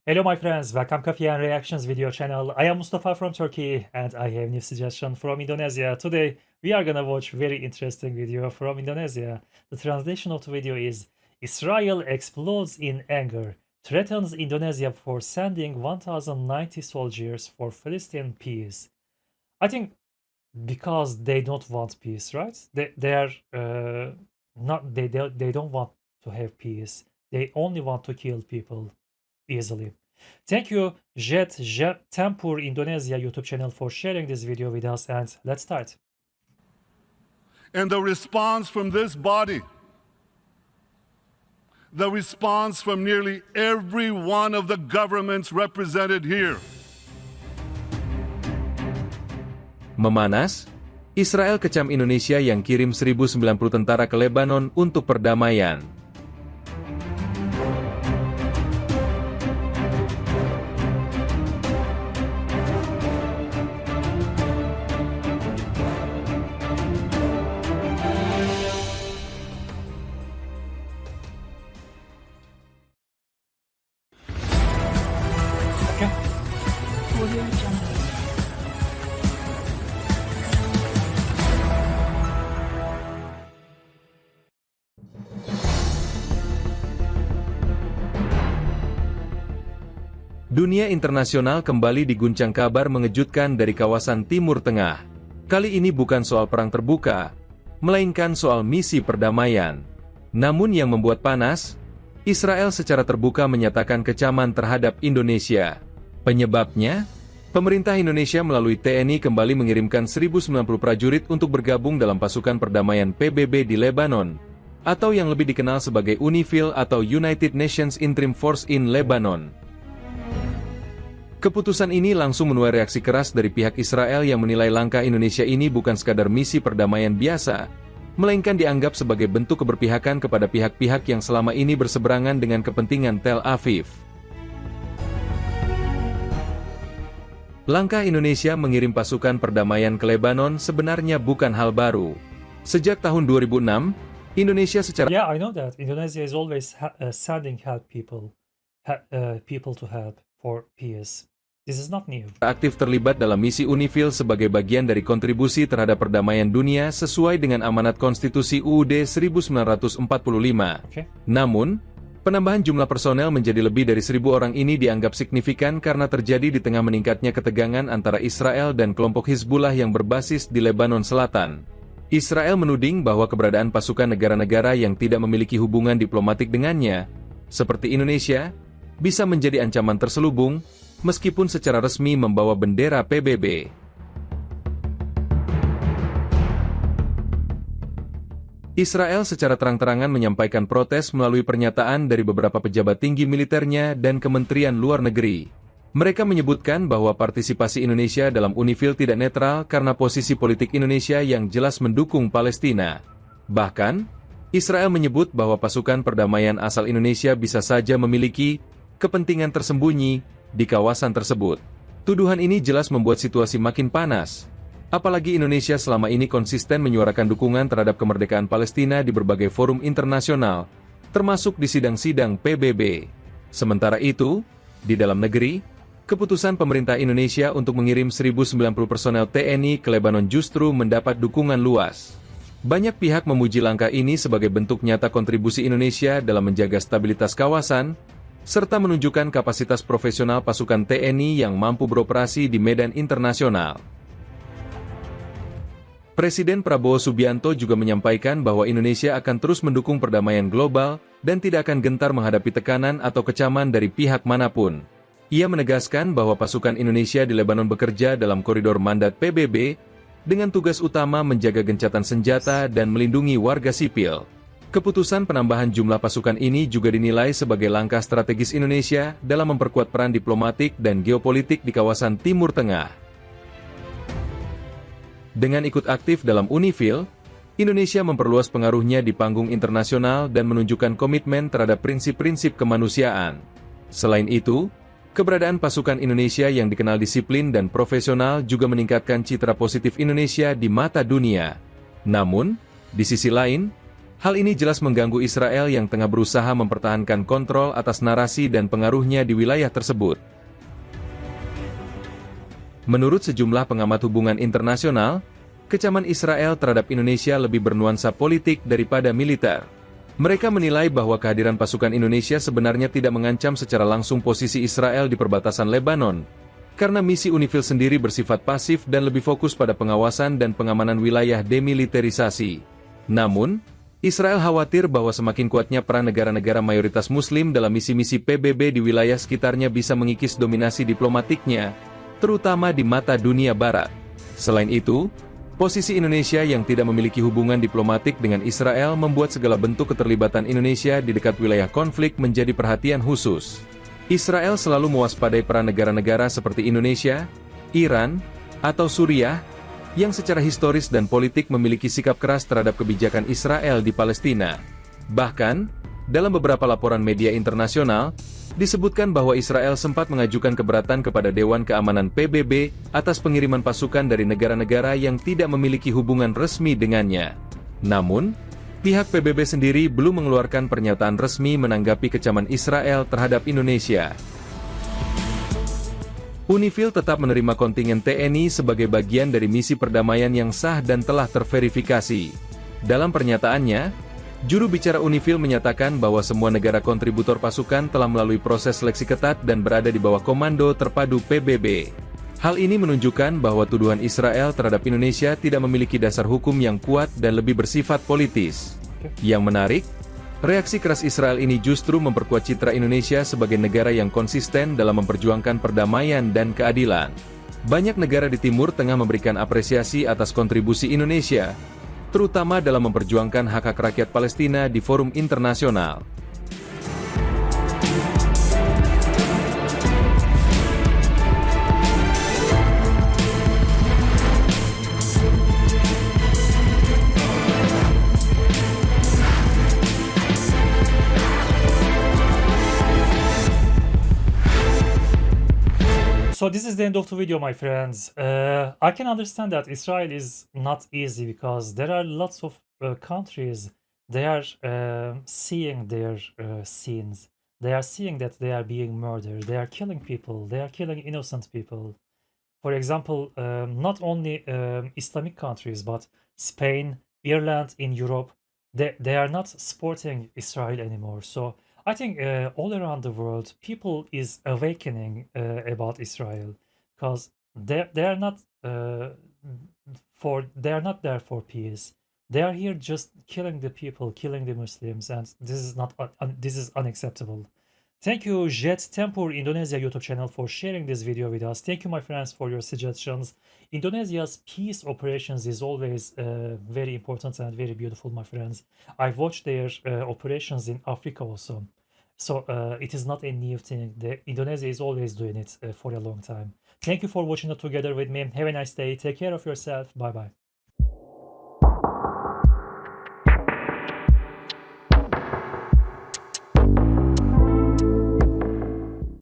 Hello my friends, welcome Coffee and Reactions video channel. I am Mustafa from Turkey and I have new suggestion from Indonesia. Today we are gonna watch very interesting video from Indonesia. The translation of the video is Israel explodes in anger, threatens Indonesia for sending 1090 soldiers for Palestine peace. I think because they don't want peace, right? They are not they don't want to have peace. They only want to kill people easily. Thank you Jet Tempur Indonesia YouTube channel for sharing this video with us, and let's start. And the response from this body, the response from nearly every one of the governments represented here. Memanas, Israel kecam Indonesia yang kirim 1090 tentara ke Lebanon untuk perdamaian. Okay. Dunia internasional kembali diguncang kabar mengejutkan dari kawasan Timur Tengah. Kali ini bukan soal perang terbuka, melainkan soal misi perdamaian. Namun yang membuat panas, Israel secara terbuka menyatakan kecaman terhadap Indonesia. Penyebabnya, pemerintah Indonesia melalui TNI kembali mengirimkan 1090 prajurit untuk bergabung dalam pasukan perdamaian PBB di Lebanon, atau yang lebih dikenal sebagai UNIFIL atau United Nations Interim Force in Lebanon. Keputusan ini langsung menuai reaksi keras dari pihak Israel yang menilai langkah Indonesia ini bukan sekadar misi perdamaian biasa, melainkan dianggap sebagai bentuk keberpihakan kepada pihak-pihak yang selama ini berseberangan dengan kepentingan Tel Aviv. Langkah Indonesia mengirim pasukan perdamaian ke Lebanon sebenarnya bukan hal baru. Sejak tahun 2006, Indonesia secara Yeah, I know that Indonesia is always sending people to help for peace. This is not new. aktif terlibat dalam misi UNIFIL sebagai bagian dari kontribusi terhadap perdamaian dunia sesuai dengan amanat konstitusi UUD 1945. Okay. Namun, penambahan jumlah personel menjadi lebih dari 1.000 orang ini dianggap signifikan karena terjadi di tengah meningkatnya ketegangan antara Israel dan kelompok Hizbullah yang berbasis di Lebanon Selatan. Israel menuding bahwa keberadaan pasukan negara-negara yang tidak memiliki hubungan diplomatik dengannya, seperti Indonesia, bisa menjadi ancaman terselubung, meskipun secara resmi membawa bendera PBB. Israel secara terang-terangan menyampaikan protes melalui pernyataan dari beberapa pejabat tinggi militernya dan Kementerian Luar Negeri. Mereka menyebutkan bahwa partisipasi Indonesia dalam UNIFIL tidak netral karena posisi politik Indonesia yang jelas mendukung Palestina. Bahkan, Israel menyebut bahwa pasukan perdamaian asal Indonesia bisa saja memiliki kepentingan tersembunyi di kawasan tersebut. Tuduhan ini jelas membuat situasi makin panas. Apalagi Indonesia selama ini konsisten menyuarakan dukungan terhadap kemerdekaan Palestina di berbagai forum internasional, termasuk di sidang-sidang PBB. Sementara itu, di dalam negeri, keputusan pemerintah Indonesia untuk mengirim 1090 personel TNI ke Lebanon justru mendapat dukungan luas. Banyak pihak memuji langkah ini sebagai bentuk nyata kontribusi Indonesia dalam menjaga stabilitas kawasan, serta menunjukkan kapasitas profesional pasukan TNI yang mampu beroperasi di medan internasional. Presiden Prabowo Subianto juga menyampaikan bahwa Indonesia akan terus mendukung perdamaian global dan tidak akan gentar menghadapi tekanan atau kecaman dari pihak manapun. Ia menegaskan bahwa pasukan Indonesia di Lebanon bekerja dalam koridor mandat PBB, dengan tugas utama menjaga gencatan senjata dan melindungi warga sipil. Keputusan penambahan jumlah pasukan ini juga dinilai sebagai langkah strategis Indonesia dalam memperkuat peran diplomatik dan geopolitik di kawasan Timur Tengah. Dengan ikut aktif dalam UNIFIL, Indonesia memperluas pengaruhnya di panggung internasional dan menunjukkan komitmen terhadap prinsip-prinsip kemanusiaan. Selain itu, keberadaan pasukan Indonesia yang dikenal disiplin dan profesional juga meningkatkan citra positif Indonesia di mata dunia. Namun, di sisi lain, Hal ini jelas mengganggu Israel yang tengah berusaha mempertahankan kontrol atas narasi dan pengaruhnya di wilayah tersebut. Menurut sejumlah pengamat hubungan internasional, kecaman Israel terhadap Indonesia lebih bernuansa politik daripada militer. Mereka menilai bahwa kehadiran pasukan Indonesia sebenarnya tidak mengancam secara langsung posisi Israel di perbatasan Lebanon, karena misi UNIFIL sendiri bersifat pasif dan lebih fokus pada pengawasan dan pengamanan wilayah demilitarisasi. Namun, Israel khawatir bahwa semakin kuatnya peran negara-negara mayoritas Muslim dalam misi-misi PBB di wilayah sekitarnya bisa mengikis dominasi diplomatiknya, terutama di mata dunia Barat. Selain itu, posisi Indonesia yang tidak memiliki hubungan diplomatik dengan Israel membuat segala bentuk keterlibatan Indonesia di dekat wilayah konflik menjadi perhatian khusus. Israel selalu mewaspadai peran negara-negara seperti Indonesia, Iran, atau Suriah, yang secara historis dan politik memiliki sikap keras terhadap kebijakan Israel di Palestina. Bahkan, dalam beberapa laporan media internasional, disebutkan bahwa Israel sempat mengajukan keberatan kepada Dewan Keamanan PBB atas pengiriman pasukan dari negara-negara yang tidak memiliki hubungan resmi dengannya. Namun, pihak PBB sendiri belum mengeluarkan pernyataan resmi menanggapi kecaman Israel terhadap Indonesia. UNIFIL tetap menerima kontingen TNI sebagai bagian dari misi perdamaian yang sah dan telah terverifikasi. Dalam pernyataannya, juru bicara UNIFIL menyatakan bahwa semua negara kontributor pasukan telah melalui proses seleksi ketat dan berada di bawah komando terpadu PBB. Hal ini menunjukkan bahwa tuduhan Israel terhadap Indonesia tidak memiliki dasar hukum yang kuat dan lebih bersifat politis. Yang menarik, reaksi keras Israel ini justru memperkuat citra Indonesia sebagai negara yang konsisten dalam memperjuangkan perdamaian dan keadilan. Banyak negara di Timur Tengah memberikan apresiasi atas kontribusi Indonesia, terutama dalam memperjuangkan hak-hak rakyat Palestina di forum internasional. So this is the end of the video, my friends. I can understand that Israel is not easy because there are lots of countries. They are seeing their scenes. They are seeing that they are being murdered. They are killing people. They are killing innocent people. For example, not only Islamic countries, but Spain, Ireland in Europe, they are not supporting Israel anymore. So I think all around the world, people is awakening about Israel because they are not they are not there for peace. They are here just killing the people, killing the Muslims, and this is not this is unacceptable. Thank you, Jet Tempur Indonesia YouTube channel for sharing this video with us. Thank you, my friends, for your suggestions. Indonesia's peace operations is always very important and very beautiful, my friends. I've watched their operations in Africa also. So it is not a new thing. Indonesia is always doing it for a long time. Thank you for watching it together with me. Have a nice day. Take care of yourself. Bye-bye.